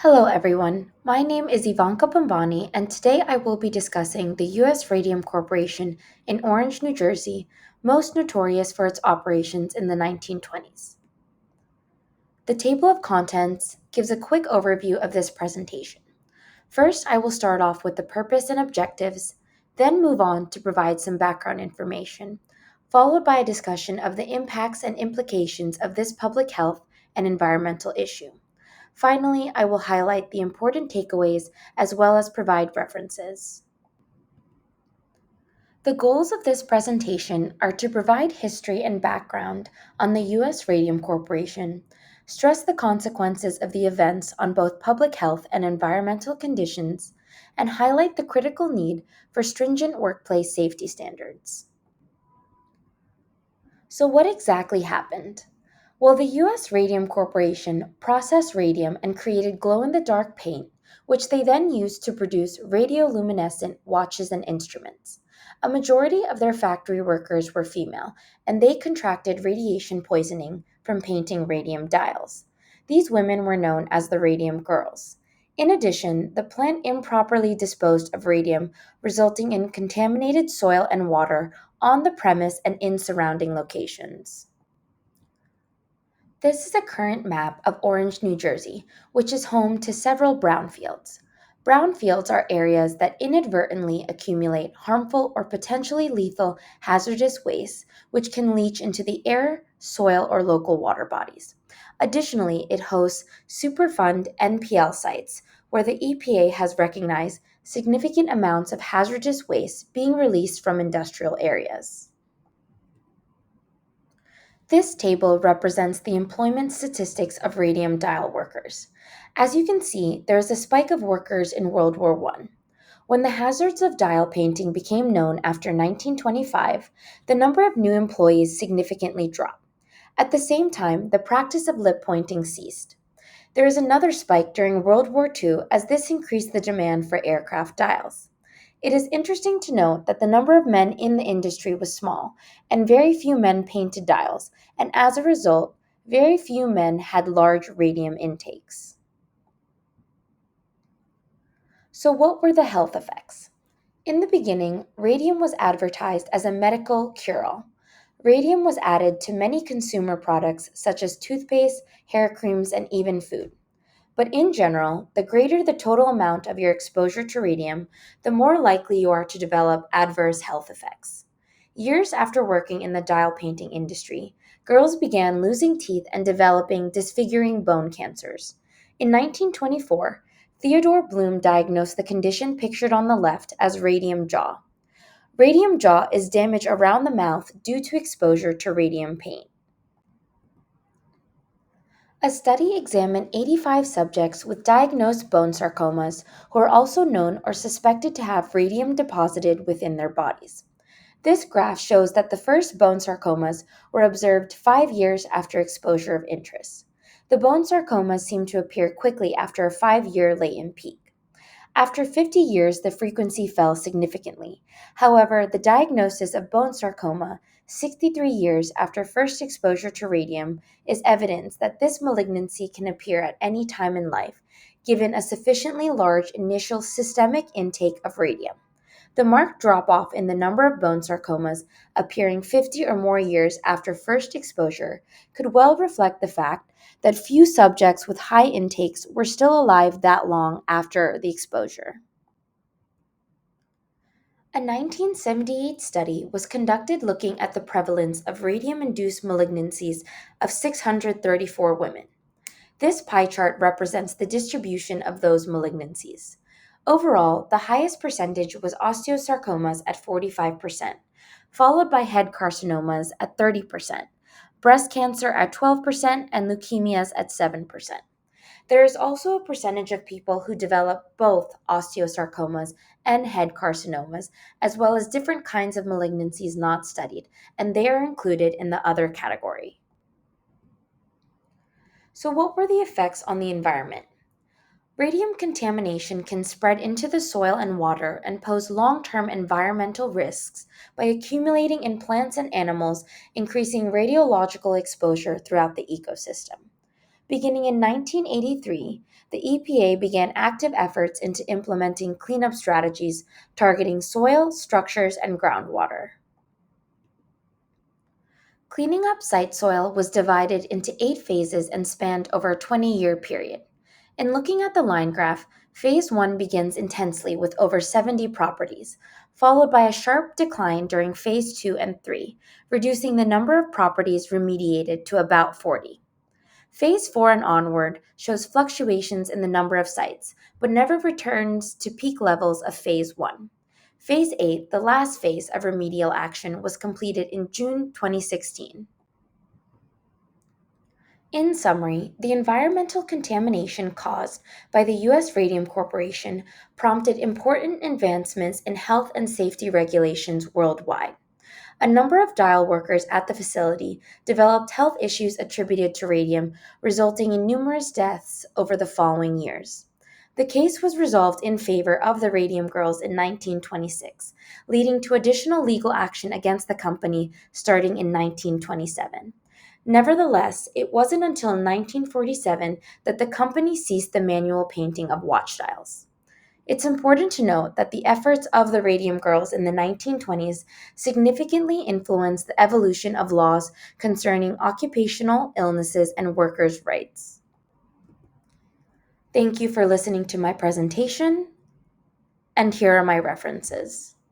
Hello, everyone. My name is Ivanka Bhambhani, and today I will be discussing the U.S. Radium Corporation in Orange, New Jersey, most notorious for its operations in the 1920s. The table of contents gives a quick overview of this presentation. First, I will start off with the purpose and objectives, then move on to provide some background information, followed by a discussion of the impacts and implications of this public health and environmental issue. Finally, I will highlight the important takeaways as well as provide references. The goals of this presentation are to provide history and background on the U.S. Radium Corporation, stress the consequences of the events on both public health and environmental conditions, and highlight the critical need for stringent workplace safety standards. So, what exactly happened? Well, the U.S. Radium Corporation processed radium and created glow in the dark paint, which they then used to produce radioluminescent watches and instruments. A majority of their factory workers were female, and they contracted radiation poisoning from painting radium dials. These women were known as the Radium Girls. In addition, the plant improperly disposed of radium, resulting in contaminated soil and water on the premise and in surrounding locations. This is a current map of Orange, New Jersey, which is home to several brownfields. Brownfields are areas that inadvertently accumulate harmful or potentially lethal hazardous waste, which can leach into the air, soil, or local water bodies. Additionally, it hosts Superfund NPL sites, where the EPA has recognized significant amounts of hazardous waste being released from industrial areas. This table represents the employment statistics of radium dial workers. As you can see, there is a spike of workers in World War I. When the hazards of dial painting became known after 1925, the number of new employees significantly dropped. At the same time, the practice of lip pointing ceased. There is another spike during World War II as this increased the demand for aircraft dials. It is interesting to note that the number of men in the industry was small, and very few men painted dials, and as a result, very few men had large radium intakes. So, what were the health effects? In the beginning, radium was advertised as a medical cure all. Radium was added to many consumer products such as toothpaste, hair creams, and even food. But in general, the greater the total amount of your exposure to radium, the more likely you are to develop adverse health effects. Years after working in the dial painting industry, girls began losing teeth and developing disfiguring bone cancers. In 1924, Theodore Bloom diagnosed the condition pictured on the left as radium jaw. Radium jaw is damage around the mouth due to exposure to radium paint. A study examined 85 subjects with diagnosed bone sarcomas who are also known or suspected to have radium deposited within their bodies. This graph shows that the first bone sarcomas were observed 5 years after exposure of interest. The bone sarcomas seem to appear quickly after a 5 year latent peak. After 50 years, the frequency fell significantly. However, the diagnosis of bone sarcoma 63 years after first exposure to radium is evidence that this malignancy can appear at any time in life, given a sufficiently large initial systemic intake of radium. The marked drop off in the number of bone sarcomas appearing 50 or more years after first exposure could well reflect the fact that few subjects with high intakes were still alive that long after the exposure. A 1978 study was conducted looking at the prevalence of radium induced malignancies of 634 women. This pie chart represents the distribution of those malignancies. Overall, the highest percentage was osteosarcomas at 45%, followed by head carcinomas at 30%, breast cancer at 12%, and leukemias at 7%. There is also a percentage of people who develop both osteosarcomas and head carcinomas, as well as different kinds of malignancies not studied, and they are included in the other category. So, what were the effects on the environment? Radium contamination can spread into the soil and water and pose long term environmental risks by accumulating in plants and animals, increasing radiological exposure throughout the ecosystem. Beginning in 1983, the EPA began active efforts into implementing cleanup strategies targeting soil, structures, and groundwater. Cleaning up site soil was divided into 8 phases and spanned over a 20-year period. In looking at the line graph, Phase 1 begins intensely with over 70 properties, followed by a sharp decline during Phase 2 and 3, reducing the number of properties remediated to about 40. Phase 4 and onward shows fluctuations in the number of sites, but never returns to peak levels of Phase 1. Phase 8, the last phase of remedial action, was completed in June 2016. In summary, the environmental contamination caused by the U.S. Radium Corporation prompted important advancements in health and safety regulations worldwide. A number of dial workers at the facility developed health issues attributed to radium, resulting in numerous deaths over the following years. The case was resolved in favor of the Radium Girls in 1926, leading to additional legal action against the company starting in 1927. Nevertheless, it wasn't until 1947 that the company ceased the manual painting of watch dials. It's important to note that the efforts of the Radium Girls in the 1920s significantly influenced the evolution of laws concerning occupational illnesses and workers' rights. Thank you for listening to my presentation, and here are my references.